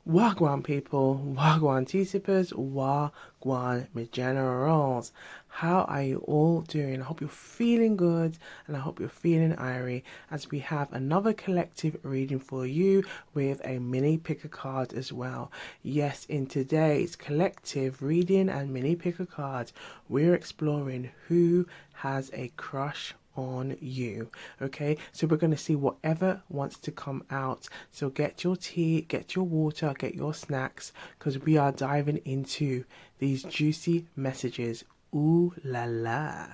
Wagwan people, Wagwan tea sippers, Wagwan my generals. How are you all doing? I hope you're feeling good and I hope you're feeling IRIE as we have another collective reading for you with a mini pick a card as well. Yes, in today's collective reading and mini pick a card, we're exploring who has a crush on you. Okay, so we're going to see whatever wants to come out. So get your tea, get your water, get your snacks, because we are diving into these juicy messages. Ooh la la.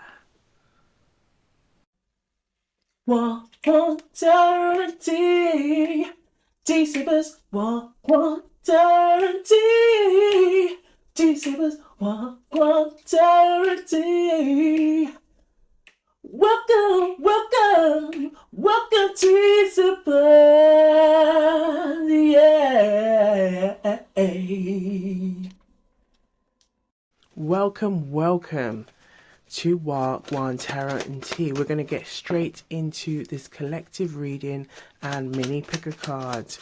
Water and tea, tea sippers. Water and tea, tea sippers. Water and tea. Welcome to Super, yeah. Welcome to Gwan, Tarot and Tea. We're going to get straight into this collective reading and mini pick a card.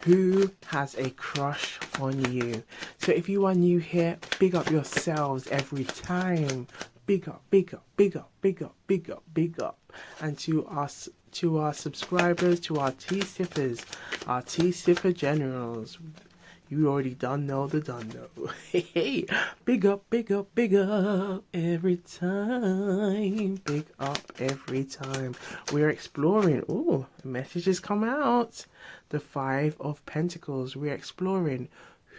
Who has a crush on you? So if you are new here, big up yourselves every time. Big up, big up, big up, big up, big up, big up. And to us, to our subscribers, to our tea sippers, our tea sipper generals. You already done know the done know. Hey, big up, big up, big up every time. Big up every time. We're exploring. Ooh, messages come out. The Five of Pentacles. We're exploring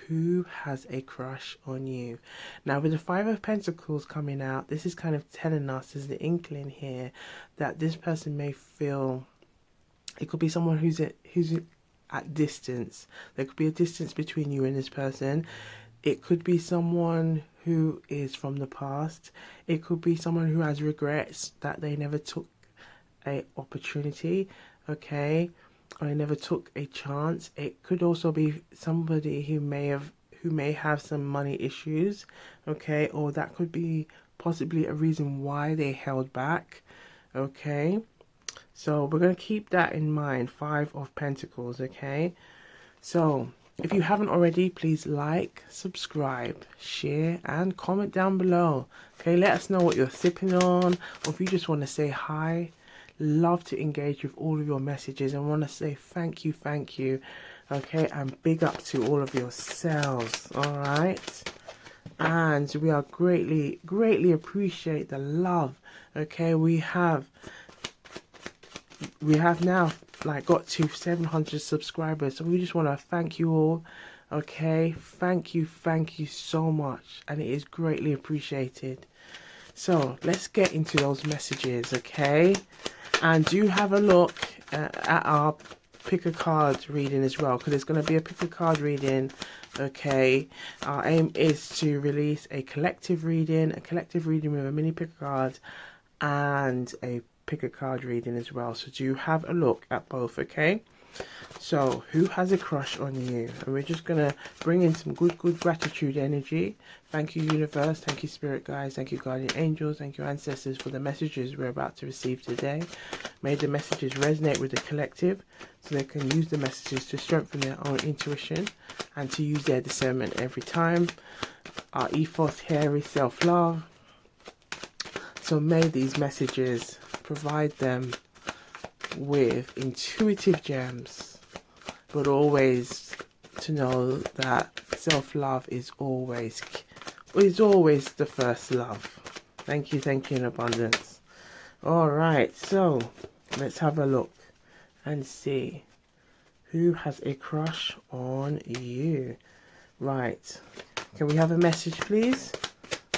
who has a crush on you. Now with the Five of Pentacles coming out, this is kind of telling us, there's the inkling here, that this person may feel, it could be someone who's at distance. There could be a distance between you and this person. It could be someone who is from the past. It could be someone who has regrets that they never took a opportunity, okay, or they never took a chance. It could also be somebody who may have some money issues, okay, or that could be possibly a reason why they held back, okay. So we're going to keep that in mind. Five of Pentacles, okay. So if you haven't already, please like, subscribe, share and comment down below, okay. Let us know what you're sipping on, or if you just want to say hi. Love to engage with all of your messages and want to say thank you, okay, and big up to all of yourselves. All right, and we are greatly appreciate the love, okay. We have now like got to 700 subscribers, so we just want to thank you all, okay. Thank you so much, and it is greatly appreciated. So let's get into those messages, okay. And do have a look at our pick a card reading as well, because there's going to be a pick a card reading, okay. Our aim is to release a collective reading with a mini pick a card and a pick a card reading as well. So do have a look at both, okay. So who has a crush on you? And we're just gonna bring in some good gratitude energy. Thank you universe, thank you spirit guides, thank you guardian angels, thank you ancestors for the messages we're about to receive today. May the messages resonate with the collective so they can use the messages to strengthen their own intuition and to use their discernment every time. Our ethos here is self-love, so may these messages provide them with intuitive gems, but always to know that self-love is always the first love. Thank you in abundance. All right, so let's have a look and see who has a crush on you. Right, can we have a message please?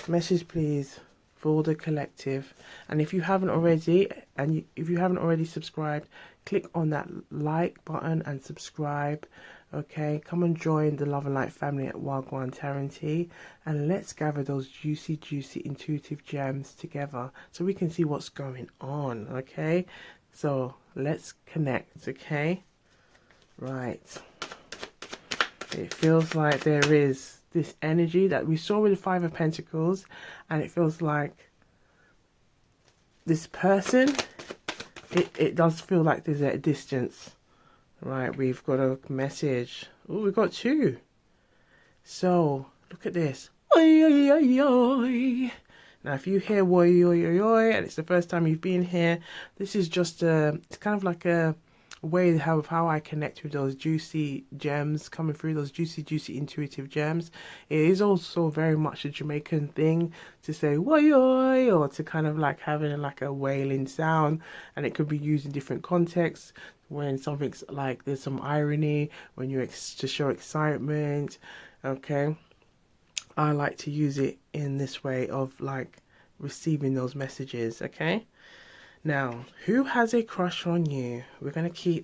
Message please for the collective. And if you haven't already subscribed, click on that like button and subscribe, okay. Come and join the love and light family at Wagwan Tarot, and let's gather those juicy intuitive gems together so we can see what's going on, okay. So let's connect, okay. Right, it feels like there is this energy that we saw with the Five of Pentacles, and it feels like this person, it does feel like there's a distance, Right, we've got a message. Oh, we've got two. So, look at this. Oi, oi, oi, oi. Now, if you hear oi, oi, oi, oi, and it's the first time you've been here, this is just it's kind of like a way of how I connect with those juicy gems coming through, those juicy, intuitive gems. It is also very much a Jamaican thing to say oi, oi, or to kind of like having like a wailing sound, and it could be used in different contexts. When something's like there's some irony, when you to show excitement, okay. I like to use it in this way of like receiving those messages, okay? Now, who has a crush on you? We're going to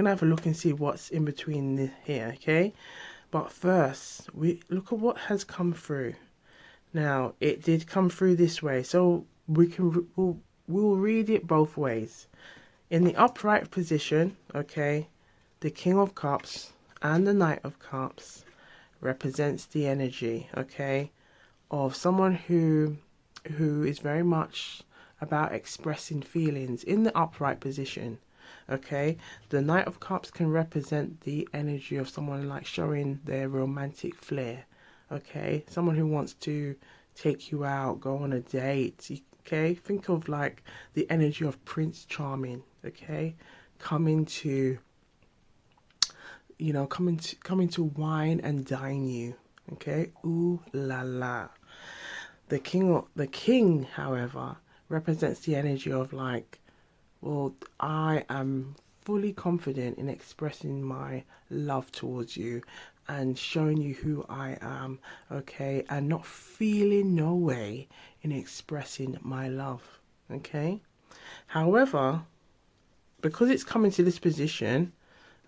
have a look and see what's in between here, okay? But first, we look at what has come through. Now, it did come through this way, so we'll read it both ways. In the upright position, okay, the King of Cups and the Knight of Cups represents the energy, okay, of someone who is very much about expressing feelings in the upright position. Okay, the Knight of Cups can represent the energy of someone like showing their romantic flair. Okay, someone who wants to take you out, go on a date. Okay, think of like the energy of Prince Charming. Okay, coming to coming to wine and dine you. Okay, ooh la la. The king, however, represents the energy of like, well, I am fully confident in expressing my love towards you and showing you who I am, okay, and not feeling no way in expressing my love, okay. However, because it's coming to this position,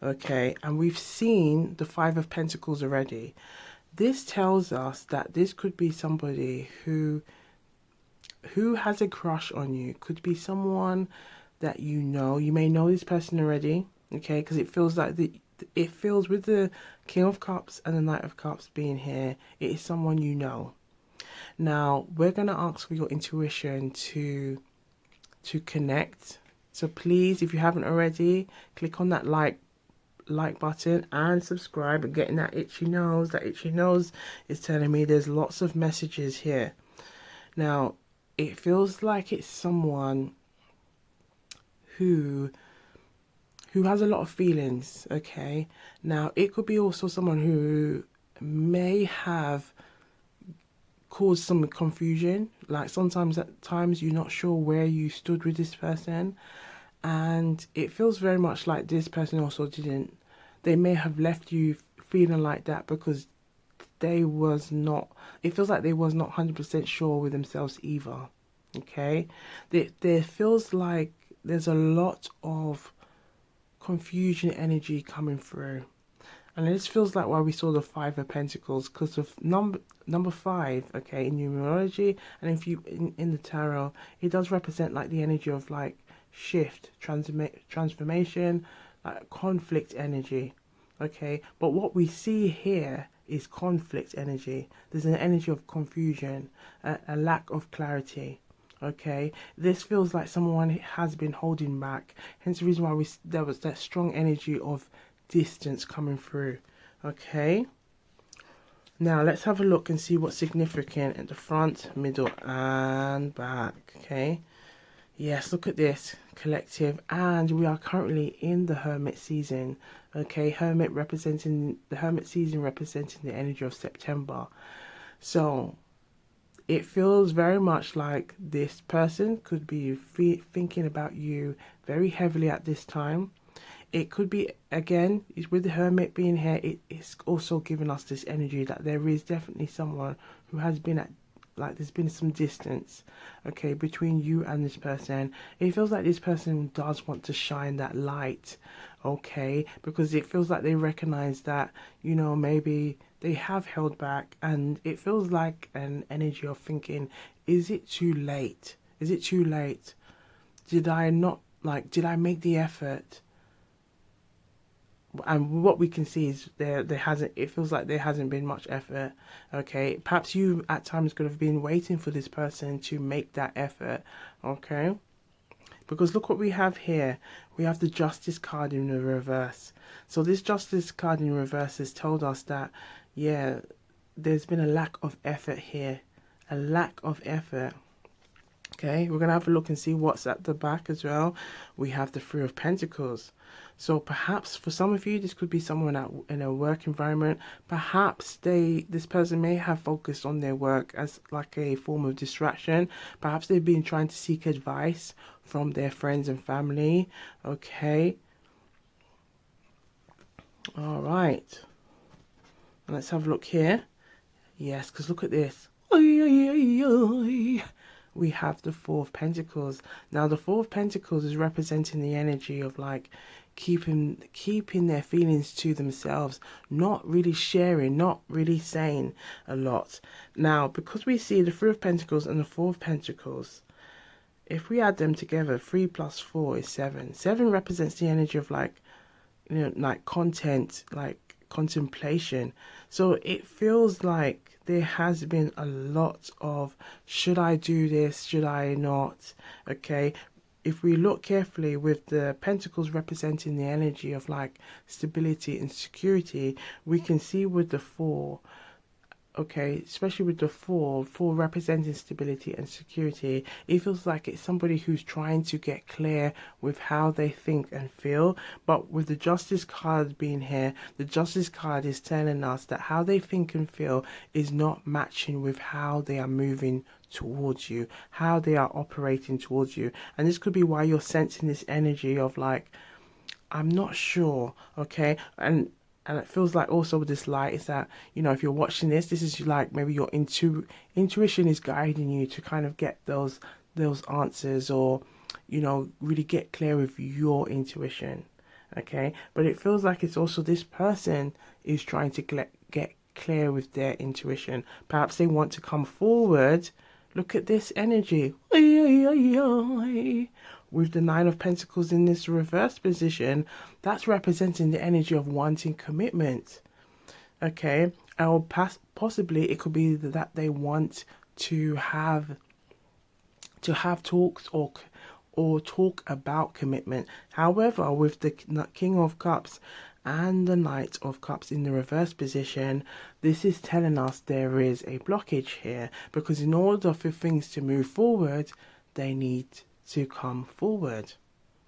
okay, and we've seen the Five of Pentacles already, this tells us that this could be somebody who has a crush on you. Could be someone that you know. You may know this person already, okay, because it feels like it feels with the King of Cups and the Knight of Cups being here, it is someone you know. Now, we're going to ask for your intuition to connect. So please, if you haven't already, click on that like button and subscribe, and getting that itchy nose. That itchy nose is telling me there's lots of messages here. Now, it feels like it's someone who has a lot of feelings, okay? Now, it could be also someone who may have caused some confusion. Like sometimes at times you're not sure where you stood with this person, and it feels very much like this person also didn't, they may have left you feeling like that because it feels like they was not 100% sure with themselves either, okay. There feels like there's a lot of confusion energy coming through, and this feels like why we saw the Five of Pentacles, because of number 5, okay, in numerology, and if you in the tarot, it does represent like the energy of like shift, transformation, like conflict energy, okay. But what we see here is conflict energy. There's an energy of confusion, a lack of clarity, okay. This feels like someone has been holding back, hence the reason why there was that strong energy of distance coming through, okay. Now let's have a look and see what's significant at the front, middle and back, okay. Yes, look at this, collective, and we are currently in the Hermit season, okay. The Hermit season representing the energy of September. So it feels very much like this person could be thinking about you very heavily at this time. It could be, again, with the Hermit being here, it's also giving us this energy that there is definitely someone who has been at, like, there's been some distance, okay, between you and this person. It feels like this person does want to shine that light, okay, because it feels like they recognize that, you know, maybe they have held back, and it feels like an energy of thinking, is it too late? Is it too late? Did I make the effort? And what we can see is it feels like there hasn't been much effort, okay. Perhaps you at times could have been waiting for this person to make that effort, okay. Because look what we have here. We have the Justice card in the reverse. So this Justice card in reverse has told us that, yeah, there's been a lack of effort here. A lack of effort. Okay, we're going to have a look and see what's at the back as well. We have the Three of Pentacles. So perhaps for some of you, this could be someone in a work environment. Perhaps this person may have focused on their work as like a form of distraction. Perhaps they've been trying to seek advice from their friends and family. Okay. All right. Let's have a look here. Yes, because look at this. We have the Four of Pentacles. Now the Four of Pentacles is representing the energy of like keeping their feelings to themselves, not really sharing, not really saying a lot. Now because we see the Three of Pentacles and the Four of Pentacles, if we add them together, 3 plus 4 is 7. 7 represents the energy of like, you know, like content, like contemplation. So it feels like there has been a lot of, should I do this, should I not? Okay, if we look carefully with the pentacles representing the energy of like stability and security, we can see with the 4, okay, especially with the four representing stability and security, it feels like it's somebody who's trying to get clear with how they think and feel. But with the Justice card being here, the Justice card is telling us that how they think and feel is not matching with how they are moving towards you, how they are operating towards you. And this could be why you're sensing this energy of like, I'm not sure, okay? And it feels like also with this light is that, you know, if you're watching this is like maybe your intuition is guiding you to kind of get those answers, or, you know, really get clear with your intuition, okay? But it feels like it's also this person is trying to get clear with their intuition. Perhaps they want to come forward. Look at this energy. With the Nine of Pentacles in this reverse position, that's representing the energy of wanting commitment. Okay, or possibly it could be that they want to have talks or talk about commitment. However, with the King of Cups and the Knight of Cups in the reverse position, this is telling us there is a blockage here, because in order for things to move forward, they need to come forward.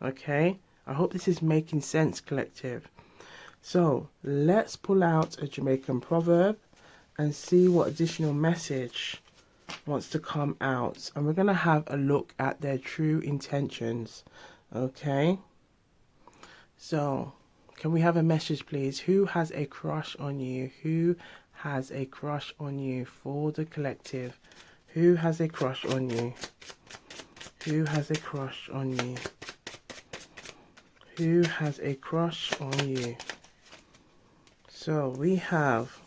Okay, I hope this is making sense, collective. So let's pull out a Jamaican proverb and see what additional message wants to come out, and we're going to have a look at their true intentions. Okay, so can we have a message, please? Who has a crush on you? Who has a crush on you for the collective? Who has a crush on you? Who has a crush on you? Who has a crush on you? So we have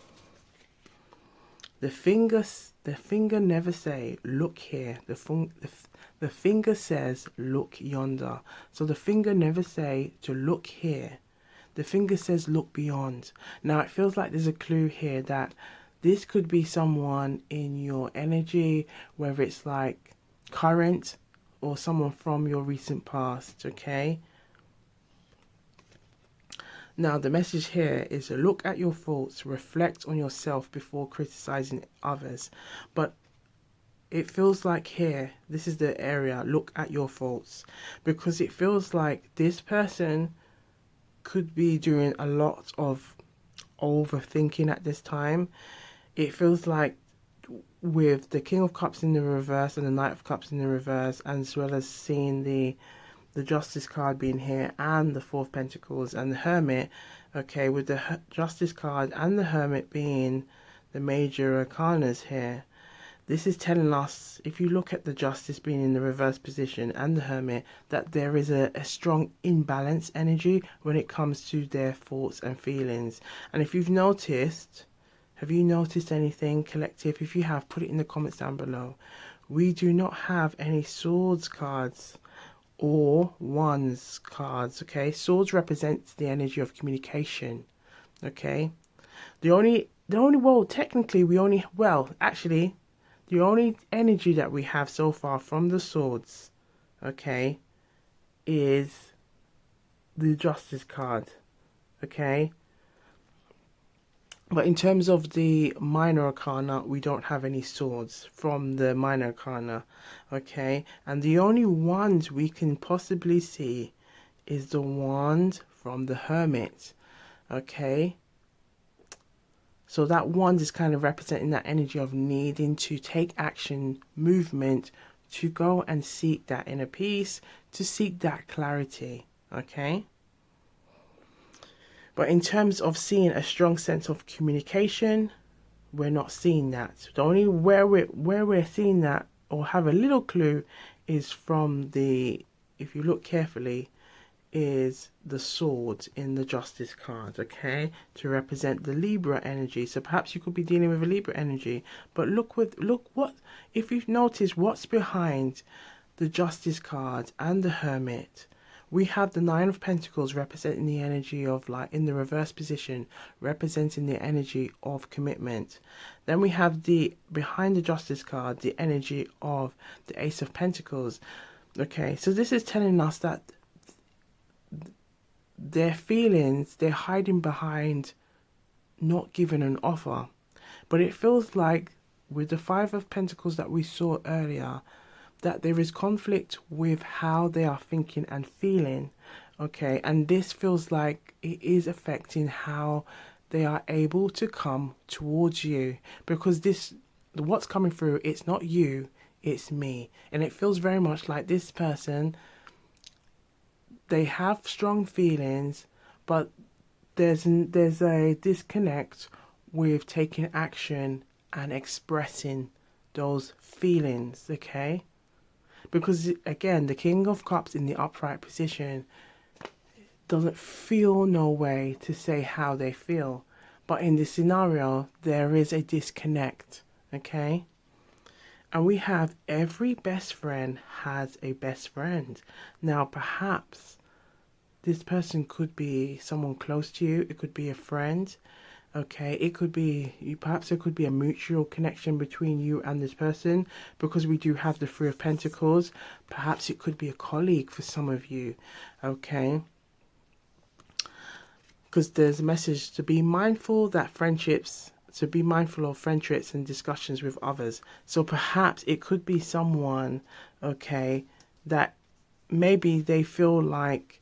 the finger never say, look here. The finger says, look yonder. So the finger never say to look here. The finger says, look beyond. Now it feels like there's a clue here that this could be someone in your energy, whether it's like current or someone from your recent past, okay? Now, the message here is to look at your faults, reflect on yourself before criticizing others. But it feels like here, this is the area, look at your faults. Because it feels like this person could be doing a lot of overthinking at this time. It feels like with the King of Cups in the reverse and the Knight of Cups in the reverse, as well as seeing the Justice card being here and the Four of Pentacles and the Hermit, okay, with the Justice card and the Hermit being the major arcanas here, this is telling us, if you look at the Justice being in the reverse position and the Hermit, that there is a strong imbalance energy when it comes to their thoughts and feelings. And if you've noticed, have you noticed anything, collective? If you have, put it in the comments down below. We do not have any swords cards or wands cards, okay? Swords represents the energy of communication, okay? Actually, the only energy that we have so far from the swords, okay, is the Justice card, okay? But in terms of the minor arcana, we don't have any swords from the minor arcana, okay? And the only ones we can possibly see is the wand from the Hermit, okay? So that wand is kind of representing that energy of needing to take action, movement, to go and seek that inner peace, to seek that clarity, okay? But in terms of seeing a strong sense of communication, we're not seeing that. The only where we're seeing that or have a little clue is from the, if you look carefully, is the sword in the Justice card, okay, to represent the Libra energy. So perhaps you could be dealing with a Libra energy, but look what, if you've noticed what's behind the Justice card and the Hermit. We have the Nine of Pentacles representing the energy of, like, in the reverse position, representing the energy of commitment. Then we have the, behind the Justice card, the energy of the Ace of Pentacles. Okay, so this is telling us that their feelings, they're hiding behind not giving an offer. But it feels like with the Five of Pentacles that we saw earlier, that there is conflict with how they are thinking and feeling, okay? And this feels like it is affecting how they are able to come towards you, because this, what's coming through, it's not you, it's me. And it feels very much like this person, they have strong feelings, but there's a disconnect with taking action and expressing those feelings, okay? Because again, the King of Cups in the upright position doesn't feel no way to say how they feel. But in this scenario, there is a disconnect, okay? And we have every best friend has a best friend. Now, perhaps this person could be someone close to you. It could be a friend. Okay, it could be, perhaps there could be a mutual connection between you and this person, because we do have the Three of Pentacles. Perhaps it could be a colleague for some of you, okay? Because there's a message to be mindful that friendships, to be mindful of friendships and discussions with others. So perhaps it could be someone, okay, that maybe they feel like,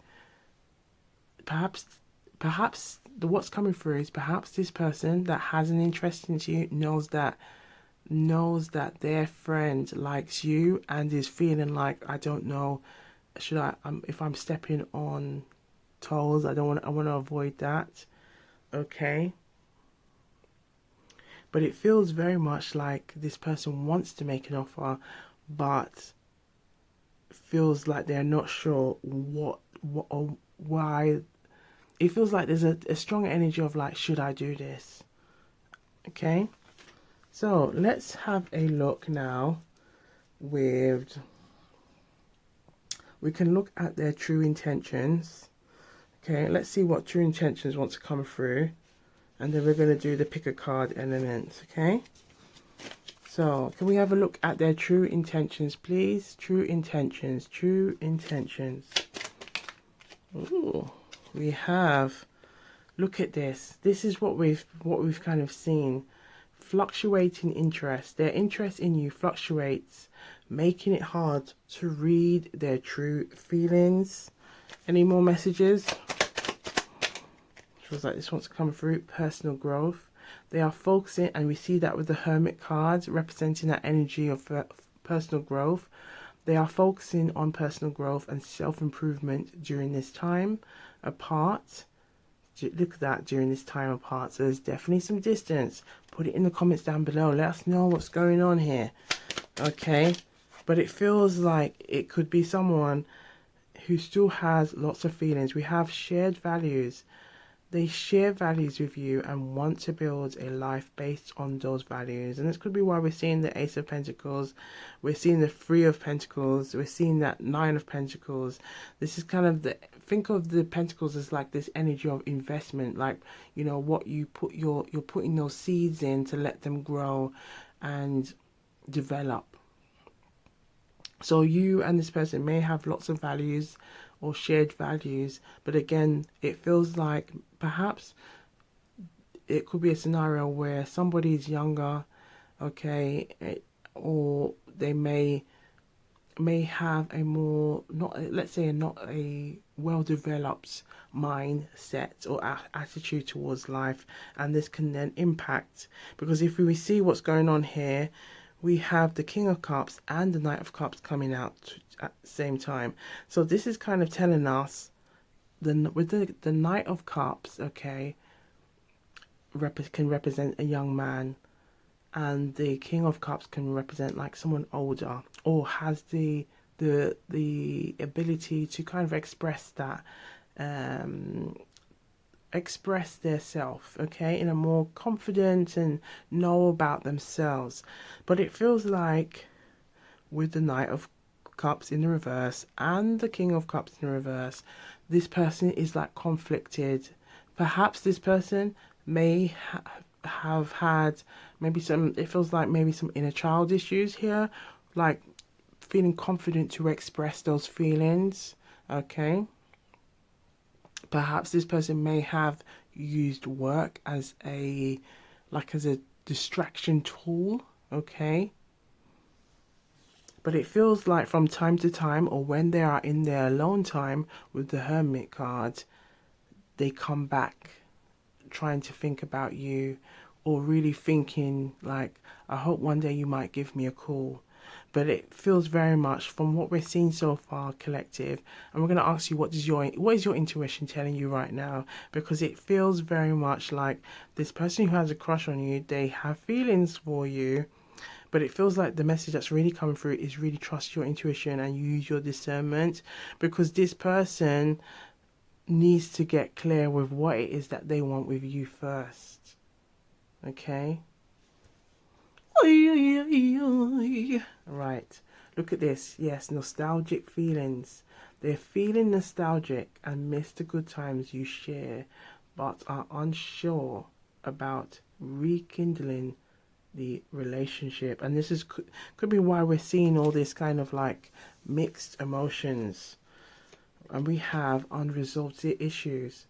perhaps what's coming through is perhaps this person that has an interest in you knows that their friend likes you and is feeling like, I don't know, should I, if I'm stepping on toes, I want to avoid that, okay? But it feels very much like this person wants to make an offer, but feels like they're not sure what or why. It feels like there's a strong energy of like, should I do this? Okay, so let's have a look now with, we can look at their true intentions. Okay, let's see what true intentions want to come through, and then we're going to do the pick a card elements. Okay, so can we have a look at their true intentions, please? True intentions, true intentions. Ooh. We have, look at this. This is what we've kind of seen. Fluctuating interest. Their interest in you fluctuates, making it hard to read their true feelings. Any more messages? Feels like this wants to come through. Personal growth. They are focusing, and we see that with the Hermit cards representing that energy of personal growth. They are focusing on personal growth and self-improvement during this time apart. Look at that, during this time apart. So there's definitely some distance. Put it in the comments down below. Let us know what's going on here. Okay, but it feels like it could be someone who still has lots of feelings. We have shared values. They share values with you and want to build a life based on those values. And this could be why we're seeing the Ace of Pentacles. We're seeing the Three of Pentacles. We're seeing that Nine of Pentacles. This is kind of the, think of the Pentacles as like this energy of investment. Like, you know, what you put you're putting those seeds in to let them grow and develop. So you and this person may have lots of values or shared values. But again, it feels like perhaps it could be a scenario where somebody is younger, okay, or they may have a more, not, let's say, not a well developed mindset or attitude towards life, and this can then impact, because if we see what's going on here, we have the King of Cups and the Knight of Cups coming out at the same time. So this is kind of telling us with the Knight of Cups, okay, can represent a young man, and the King of Cups can represent like someone older, or has the ability to kind of express that, express their self, okay, in a more confident and know about themselves. But it feels like with the Knight of Cups in the reverse and the King of Cups in the reverse, this person is like conflicted. Perhaps this person may have had maybe some, it feels like maybe some inner child issues here, like feeling confident to express those feelings, okay. Perhaps this person may have used work as a distraction tool, okay. But it feels like from time to time, or when they are in their alone time with the Hermit card, they come back trying to think about you, or really thinking like, I hope one day you might give me a call. But it feels very much from what we're seeing so far, collective, and we're going to ask you, what is your intuition telling you right now? Because it feels very much like this person who has a crush on you, they have feelings for you, but it feels like the message that's really coming through is really trust your intuition and use your discernment, because this person needs to get clear with what it is that they want with you first. Okay? Right. Look at this. Yes, nostalgic feelings. They're feeling nostalgic and miss the good times you share, but are unsure about rekindling the relationship. And this is could be why we're seeing all this kind of like mixed emotions. And we have unresolved issues.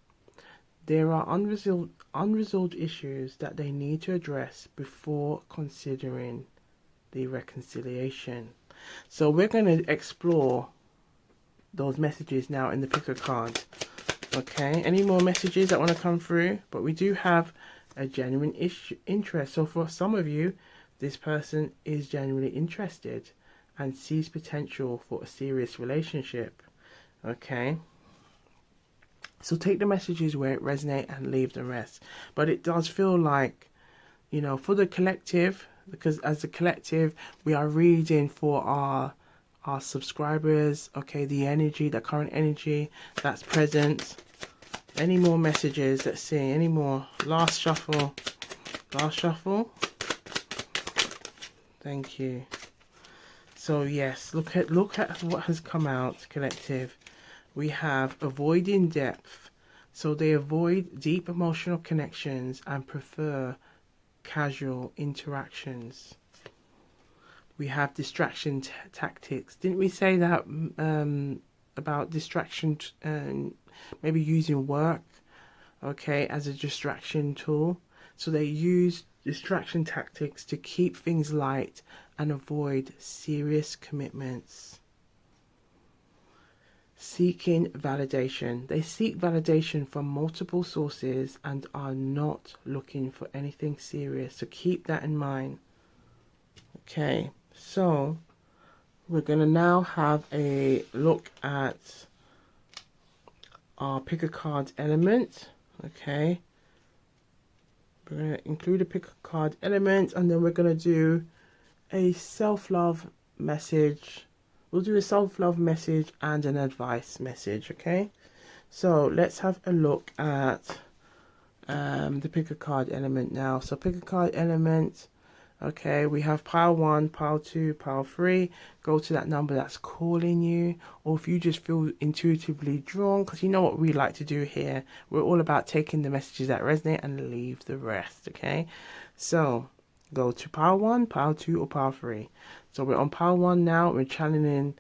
There are unresolved issues that they need to address before considering the reconciliation. So we're going to explore those messages now in the picker card. Okay, any more messages that want to come through? But we do have a genuine interest. So for some of you, this person is genuinely interested and sees potential for a serious relationship. Okay, so take the messages where it resonates and leave the rest. But it does feel like, you know, for the collective, because as a collective, we are reading for our subscribers, okay, the energy, the current energy that's present. Any more messages? Let's see, any more? Last shuffle. Thank you. So yes, look at what has come out, collective. We have avoiding depth. So they avoid deep emotional connections and prefer casual interactions. We have distraction tactics. Didn't we say that about distraction, maybe using work, okay, as a distraction tool? So they use distraction tactics to keep things light and avoid serious commitments. Seeking validation. They seek validation from multiple sources and are not looking for anything serious. So keep that in mind. Okay, so we're going to now have a look at our pick a card element. Okay, we're going to include a pick a card element, and then we're going to do a self-love message. We'll do a self-love message and an advice message, okay? So let's have a look at the pick a card element now. So pick a card element, okay, we have pile 1, pile 2, pile 3. Go to that number that's calling you, or if you just feel intuitively drawn, because you know what we like to do here. We're all about taking the messages that resonate and leave the rest, okay? So go to pile 1, pile 2, or pile 3. So we're on pile 1 now. We're channeling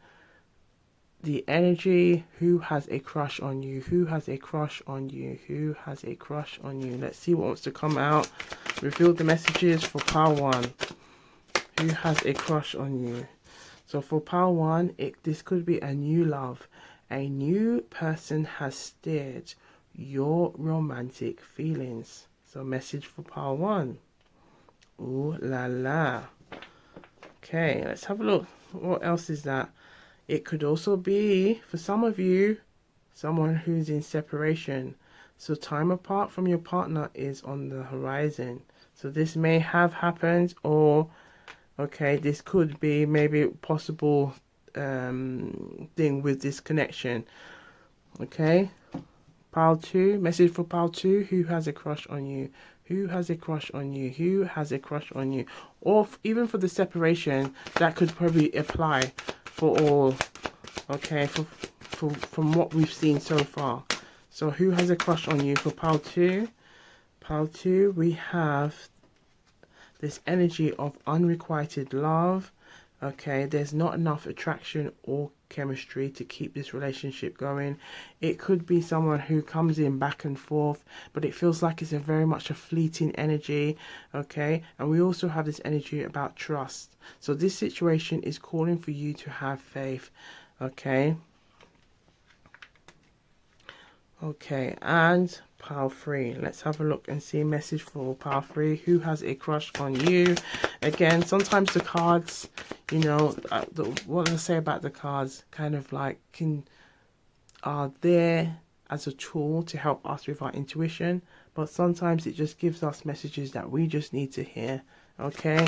the energy, who has a crush on you, who has a crush on you, who has a crush on you. Let's see what wants to come out. Reveal the messages for pile 1. Who has a crush on you? So for pile 1, this could be a new love. A new person has stirred your romantic feelings. So message for pile 1. Ooh la la. Okay, let's have a look. What else is that? It could also be, for some of you, someone who's in separation. So time apart from your partner is on the horizon. So this may have happened, or okay, this could be maybe a possible thing with this connection. Okay, pile 2, message for pile 2. Who has a crush on you? Who has a crush on you? Who has a crush on you? Or even for the separation, that could probably apply for all. Okay, from what we've seen so far. So who has a crush on you for pile 2? Pile 2, we have this energy of unrequited love. Okay, there's not enough attraction or chemistry to keep this relationship going. It could be someone who comes in back and forth, but it feels like it's a very much a fleeting energy. Okay, and we also have this energy about trust. So this situation is calling for you to have faith. Okay, and pile 3, let's have a look and see message for pile 3. Who has a crush on you? Again, sometimes the cards, you know, what I say about the cards, kind of like are there as a tool to help us with our intuition, but sometimes it just gives us messages that we just need to hear. Okay,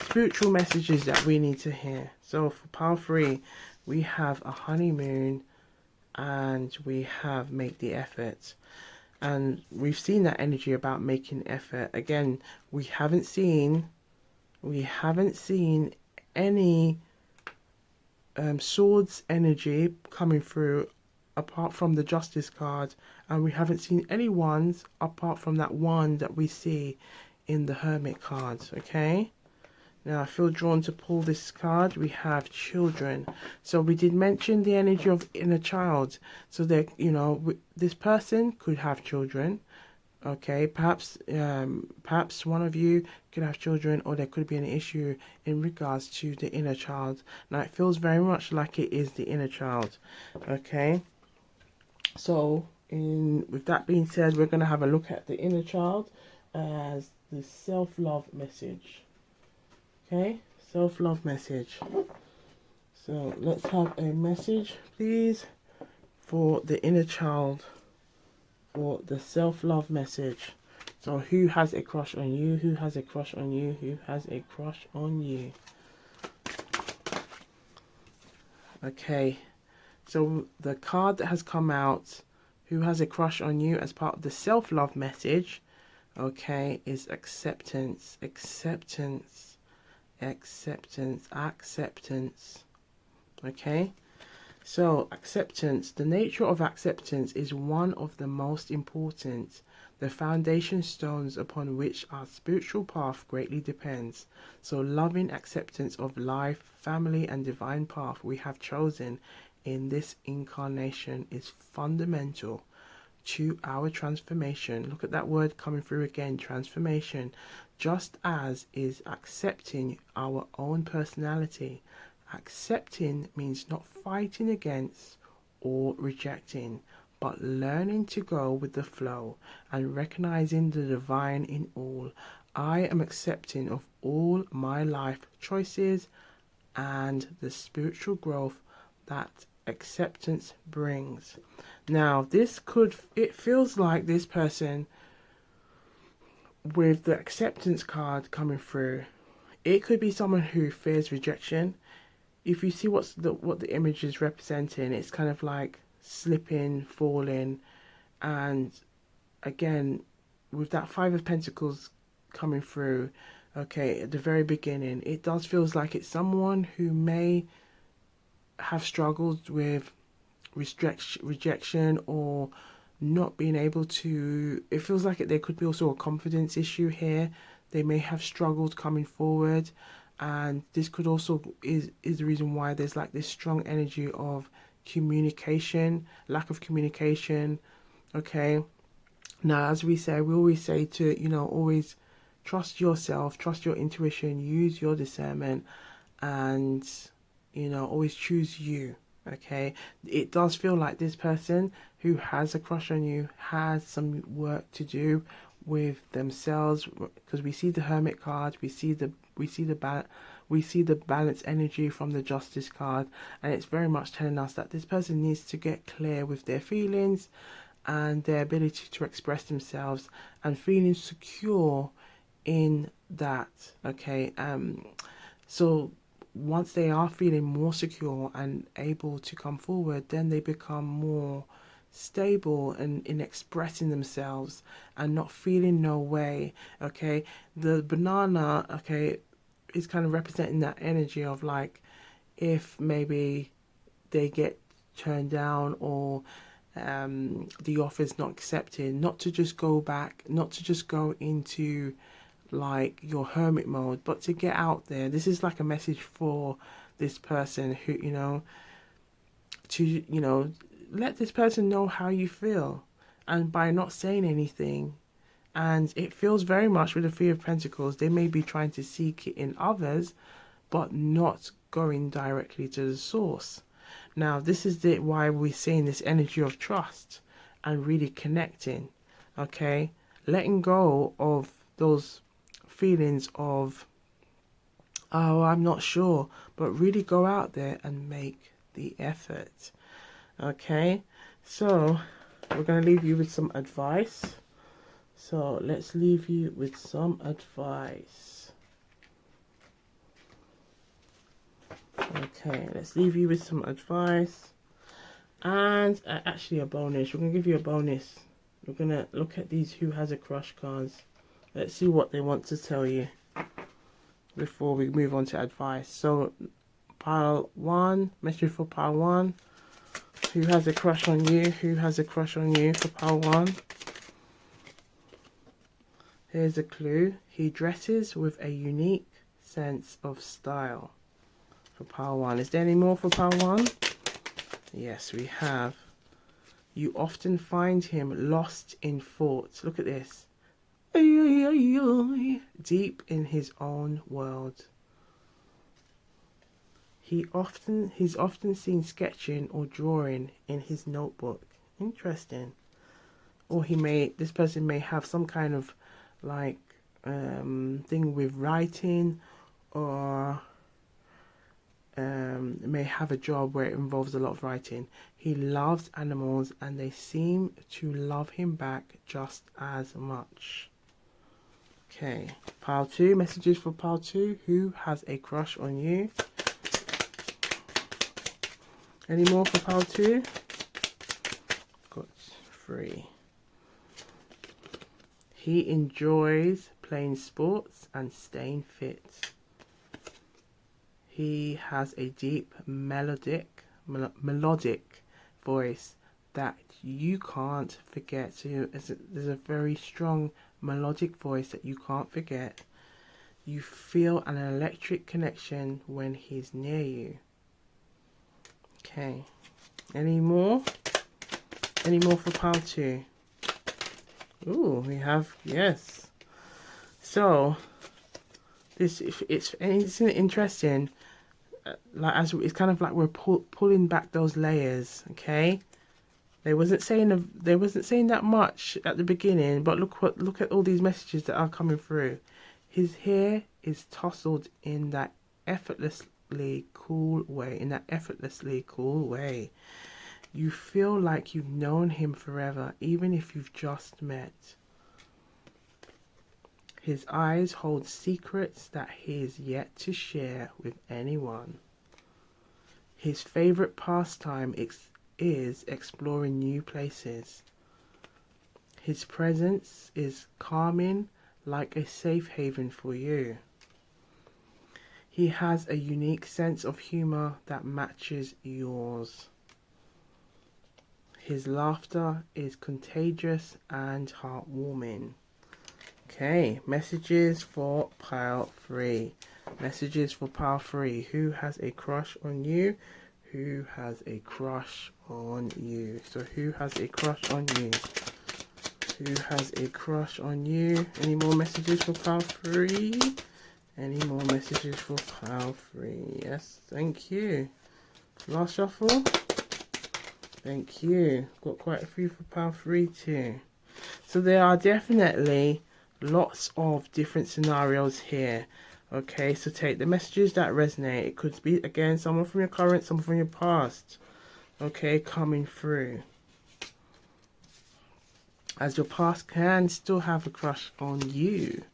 spiritual messages that we need to hear. So for pile 3, we have a honeymoon, and we have make the effort, and we've seen that energy about making effort. Again, we haven't seen any swords energy coming through apart from the justice card, and we haven't seen any wands apart from that one that we see in the hermit cards. Okay, now I feel drawn to pull this card. We have children. So we did mention the energy of inner child. So that, you know, this person could have children. Okay, perhaps one of you could have children, or there could be an issue in regards to the inner child. Now it feels very much like it is the inner child. Okay, so with that being said, we're going to have a look at the inner child as the self-love message. Okay, self-love message. So let's have a message, please, for the inner child, for the self-love message. So who has a crush on you? Who has a crush on you? Who has a crush on you? Okay, so the card that has come out, who has a crush on you, as part of the self-love message, okay, is acceptance. Acceptance. Okay, so acceptance, the nature of acceptance is one of the most important, the foundation stones upon which our spiritual path greatly depends. So loving acceptance of life, family and divine path we have chosen in this incarnation is fundamental to our transformation. Look at that word coming through again, transformation. Just as is accepting our own personality. Accepting means not fighting against or rejecting, but learning to go with the flow and recognizing the divine in all. I am accepting of all my life choices and the spiritual growth that acceptance brings. Now, it feels like this person with the acceptance card coming through, it could be someone who fears rejection. If you see what the image is representing, it's kind of like slipping, falling, and again, with that 5 of Pentacles coming through, okay, at the very beginning, it does feels like it's someone who may have struggled with rejection or not being able to, it feels like there could be also a confidence issue here. They may have struggled coming forward, and this could also is the reason why there's like this strong energy of communication, lack of communication. Okay. Now, as we say, we always say to, always trust yourself, trust your intuition, use your discernment, and, always choose you. Okay. It does feel like this person who has a crush on you has some work to do with themselves, because we see the Hermit card, we see the balance energy from the Justice card, and it's very much telling us that this person needs to get clear with their feelings and their ability to express themselves and feeling secure in that. Okay. So once they are feeling more secure and able to come forward, then they become more stable and in expressing themselves and not feeling no way. Okay. The banana, okay, is kind of representing that energy of like, if maybe they get turned down, or the offer's not accepted, not to just go back, not to just go into like your hermit mode, but to get out there. This is like a message for this person who, to let this person know how you feel, and by not saying anything. And it feels very much with the Three of Pentacles, they may be trying to seek it in others, but not going directly to the source. Now, this is why we're seeing this energy of trust and really connecting. Okay, letting go of those feelings of, oh, I'm not sure, but really go out there and make the effort. Okay, so we're going to leave you with some advice. So let's leave you with some advice. Okay, let's leave you with some advice. And actually a bonus. We're going to give you a bonus. We're going to look at these Who Has a Crush cards. Let's see what they want to tell you before we move on to advice. So, pile 1, message for pile 1. Who has a crush on you? Who has a crush on you for pile 1? Here's a clue. He dresses with a unique sense of style. For pile 1. Is there any more for pile 1? Yes, we have. You often find him lost in thought. Look at this. Deep in his own world. He's often seen sketching or drawing in his notebook. Interesting. Or this person may have some kind of like thing with writing, or may have a job where it involves a lot of writing. He loves animals and they seem to love him back just as much. Okay, pile 2, messages for pile 2. Who has a crush on you? Any more for pile 2? Got 3. He enjoys playing sports and staying fit. He has a deep melodic voice that you can't forget. So there's a very strong melodic voice that you can't forget. You feel an electric connection when he's near you. Okay. Any more? Any more for pile 2? Ooh, we have, yes. So it's interesting. It's kind of like we're pulling back those layers. Okay. They wasn't saying that much at the beginning, but look at all these messages that are coming through. His hair is tousled in that effortlessly cool way. You feel like you've known him forever, even if you've just met. His eyes hold secrets that he is yet to share with anyone. His favorite pastime is exploring new places. His presence is calming, like a safe haven for you. He has a unique sense of humor that matches yours. His laughter is contagious and heartwarming. Okay, messages for pile 3. Messages for pile 3. Who has a crush on you? Who has a crush on you? So who has a crush on you? Who has a crush on you? Any more messages for pile 3? Any more messages for pile 3? Yes, thank you. Last shuffle. Thank you. Got quite a few for pile 3 too. So there are definitely lots of different scenarios here. Okay, so take the messages that resonate. It could be, again, someone from your current, someone from your past. Okay, coming through. As your past can still have a crush on you,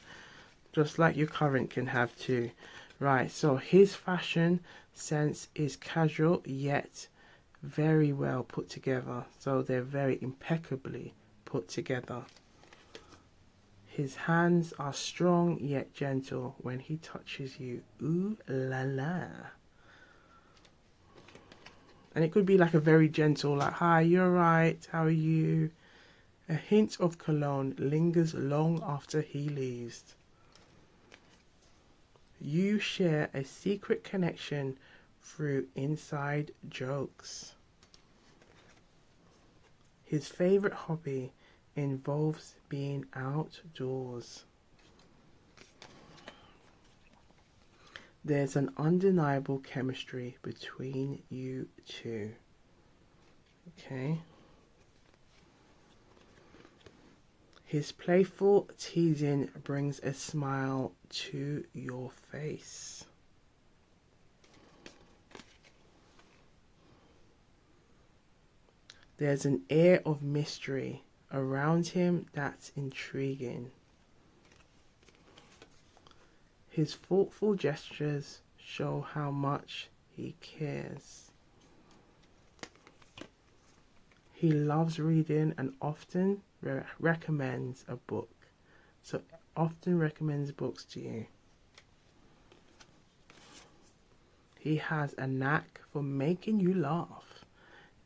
just like your current can have too. Right, so his fashion sense is casual yet very well put together. So they're very impeccably put together. His hands are strong yet gentle when he touches you. Ooh la la. And it could be like a very gentle, like, hi, you're right, how are you? A hint of cologne lingers long after he leaves. You share a secret connection through inside jokes. His favorite hobby involves being outdoors. There's an undeniable chemistry between you two. Okay. His playful teasing brings a smile to your face. There's an air of mystery around him that's intriguing. His thoughtful gestures show how much he cares. He loves reading and often recommends a book. So often recommends books to you. He has a knack for making you laugh,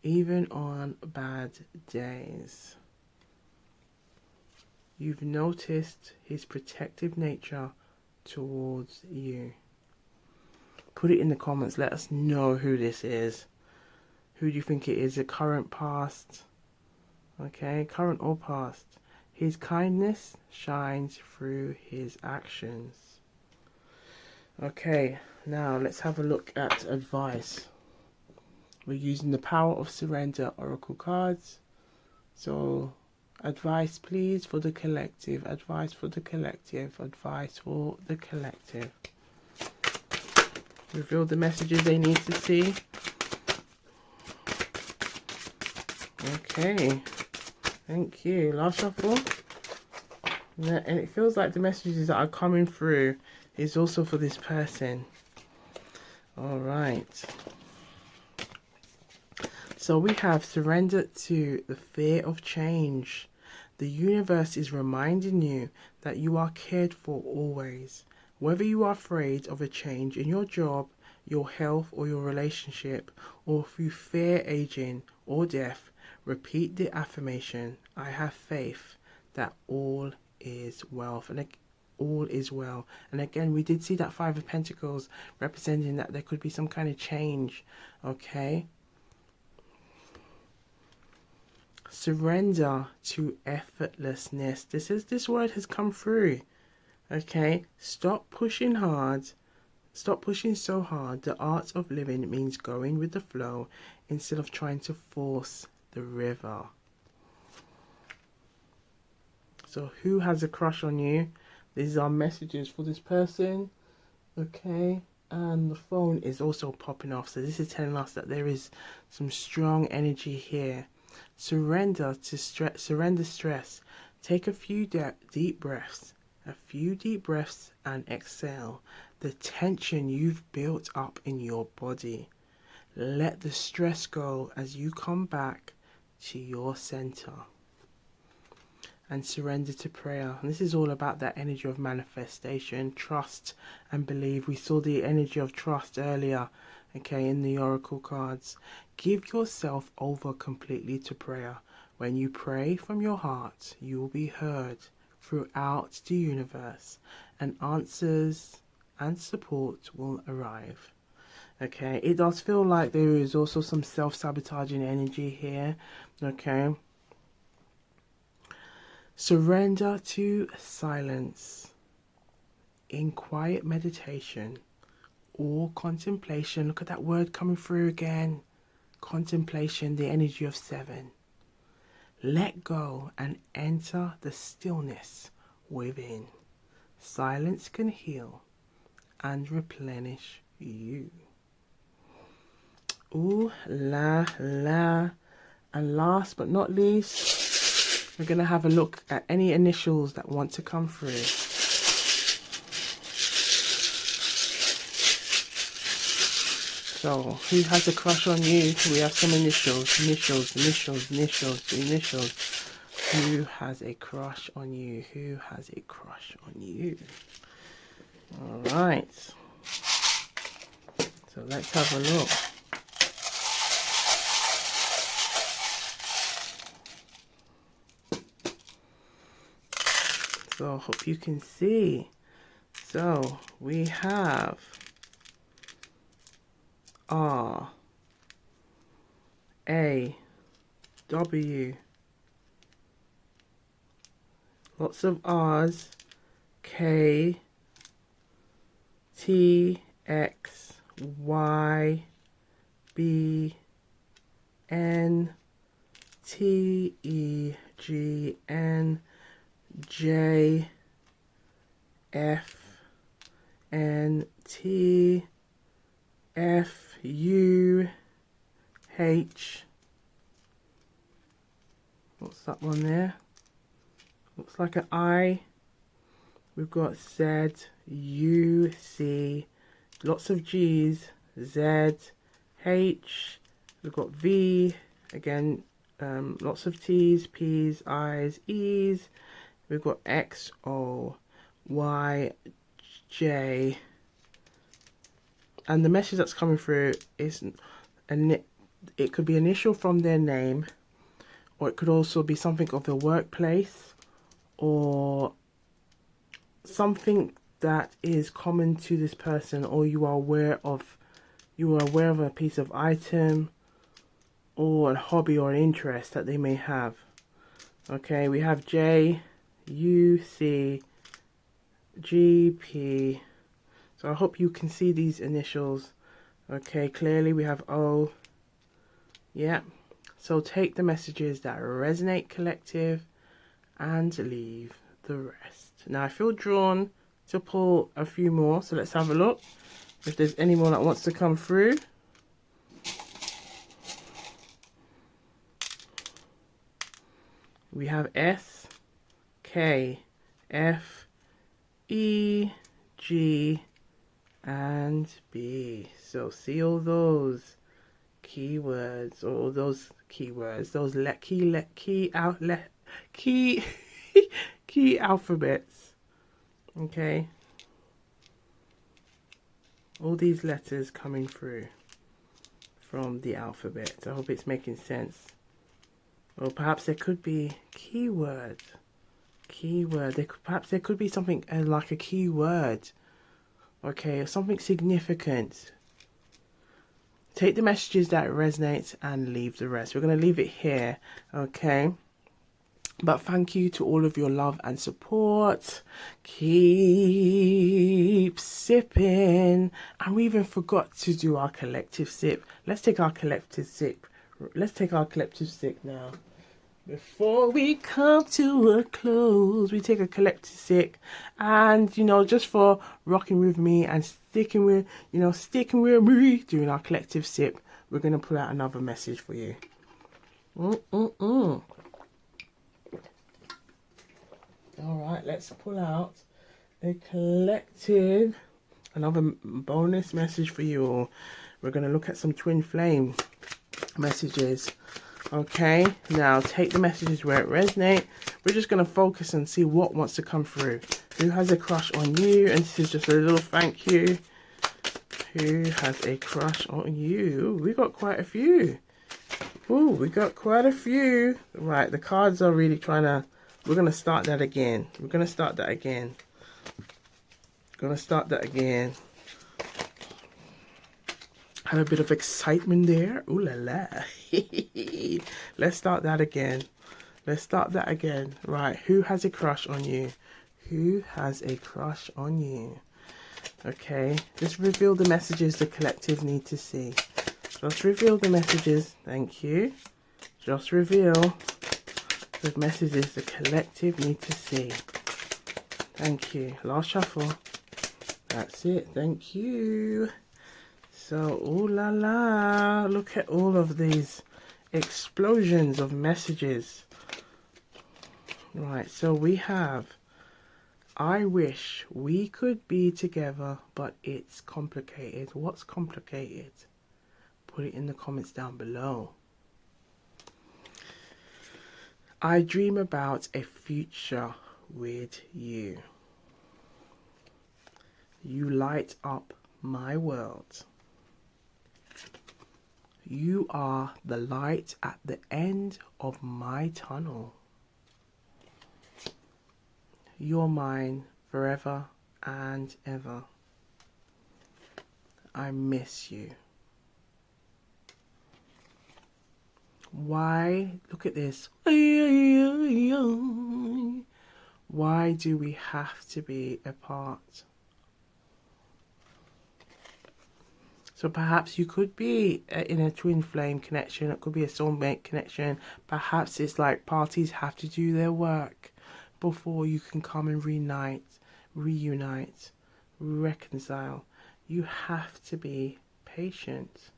even on bad days. You've noticed his protective nature towards you. Put it in the comments. Let us know who this is. Who do you think it is? A current, past? Okay, current or past. His kindness shines through his actions. Okay, now let's have a look at advice. We're using the Power of Surrender Oracle cards. So, advice please for the collective. Advice for the collective. Advice for the collective. Reveal the messages they need to see. Okay. Thank you. Last shuffle. And it feels like the messages that are coming through is also for this person. Alright. So we have surrendered to the fear of change. The universe is reminding you that you are cared for always. Whether you are afraid of a change in your job, your health or your relationship, or if you fear aging or death, repeat the affirmation, I have faith that all is well. And all is well. And again, we did see that Five of Pentacles representing that there could be some kind of change. Okay. Surrender to effortlessness. This word has come through. Okay. Stop pushing hard. Stop pushing so hard. The art of living means going with the flow instead of trying to force the river. So who has a crush on you? These are messages for this person. Okay. And the phone is also popping off. So this is telling us that there is some strong energy here. Surrender to stress. Surrender stress. Take a few deep breaths. A few deep breaths and exhale the tension you've built up in your body. Let the stress go as you come back to your center. And surrender to prayer. And this is all about that energy of manifestation, trust and believe. We saw the energy of trust earlier, okay, in the oracle cards. Give yourself over completely to prayer. When you pray from your heart, you will be heard throughout the universe, and answers and support will arrive. Okay, it does feel like there is also some self-sabotaging energy here. Okay. Surrender to silence in quiet meditation or contemplation. Look at that word coming through again. Contemplation, the energy of 7. Let go and enter the stillness within. Silence can heal and replenish you. Ooh la la. And last but not least, we're going to have a look at any initials that want to come through. So, who has a crush on you? We have some initials. Who has a crush on you? Who has a crush on you? Alright. So, let's have a look. So, I hope you can see. So, we have R, A, W, lots of R's, K, T, X, Y, B, N, T, E, G, N, J, F, N, T, F, U, H. What's that one there? Looks like an I. We've got Z, U, C, lots of G's, Z, H. We've got V, again, lots of T's, P's, I's, E's. We've got X, O, Y, J. And the message that's coming through is, it could be initial from their name, or it could also be something of the workplace, or something that is common to this person, or you are aware of a piece of item, or a hobby or an interest that they may have. Okay, we have J, U, C, G, P. So I hope you can see these initials. Okay, clearly we have O. Yeah. So take the messages that resonate, collective, and leave the rest. Now I feel drawn to pull a few more. So let's have a look if there's anyone that wants to come through. We have S, K, F, E, G, and B. So see all those keywords, or those keywords, those key alphabets. Okay, all these letters coming through from the alphabet. I hope it's making sense. Or perhaps there could be keyword. Perhaps there could be something like a keyword. Okay, or something significant. Take the messages that resonate and leave the rest. We're going to leave it here, okay? But thank you to all of your love and support. Keep sipping. And we even forgot to do our collective sip. Let's take our collective sip. Let's take our collective sip now. Before we come to a close, we take a collective sip, and just for rocking with me and sticking with me during our collective sip, we're gonna pull out another message for you. All right, let's pull out a collective, another bonus message for you all. We're gonna look at some twin flame messages. Okay, now take the messages where it resonates. We're just going to focus and see what wants to come through. Who has a crush on you? And this is just a little thank you. Who has a crush on you? We got quite a few. Ooh, we got quite a few. Right, the cards are really trying to... We're going to start that again. Have a bit of excitement there. Ooh la la. Let's start that again. Let's start that again. Right. Who has a crush on you? Who has a crush on you? Okay. Just reveal the messages the collective need to see. Just reveal the messages. Thank you. Just reveal the messages the collective need to see. Thank you. Last shuffle. That's it. Thank you. So, ooh la la. Look at all of these explosions of messages. Right, so we have, I wish we could be together, but it's complicated. What's complicated? Put it in the comments down below. I dream about a future with you. You light up my world. You are the light at the end of my tunnel. You're mine forever and ever. I miss you. Why? Look at this. Why do we have to be apart? So perhaps you could be in a twin flame connection. It could be a soulmate connection. Perhaps it's like parties have to do their work before you can come and reunite, reconcile. You have to be patient.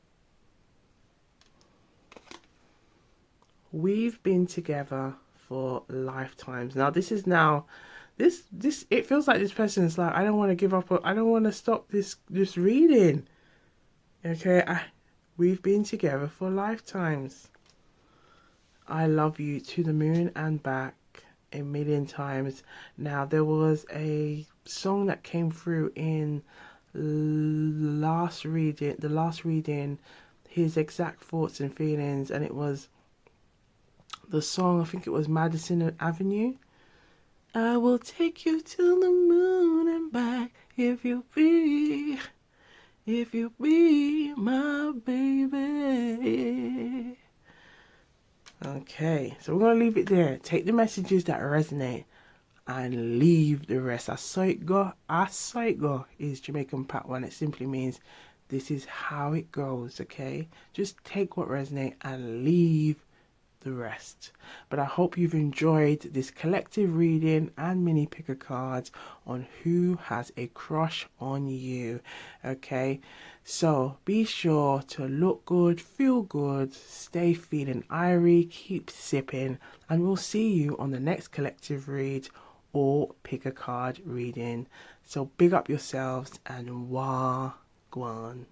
We've been together for lifetimes. Now this it feels like this person is like, I don't want to give up. I don't want to stop this reading. Okay, we've been together for lifetimes. I love you to the moon and back a million times. Now there was a song that came through in the last reading, his exact thoughts and feelings, and it was the song, I think it was Madison Avenue. I will take you to the moon and back if you be my baby. Okay, so we're going to leave it there. Take the messages that resonate and leave the rest. I saw it go is Jamaican Pat one. It simply means this is how it goes, okay? Just take what resonates and leave the rest. But I hope you've enjoyed this collective reading and mini picker cards on who has a crush on you. Okay, so be sure to look good, feel good, stay feeling IRIE, keep sipping, and we'll see you on the next collective read or pick a card reading. So big up yourselves and Gwan.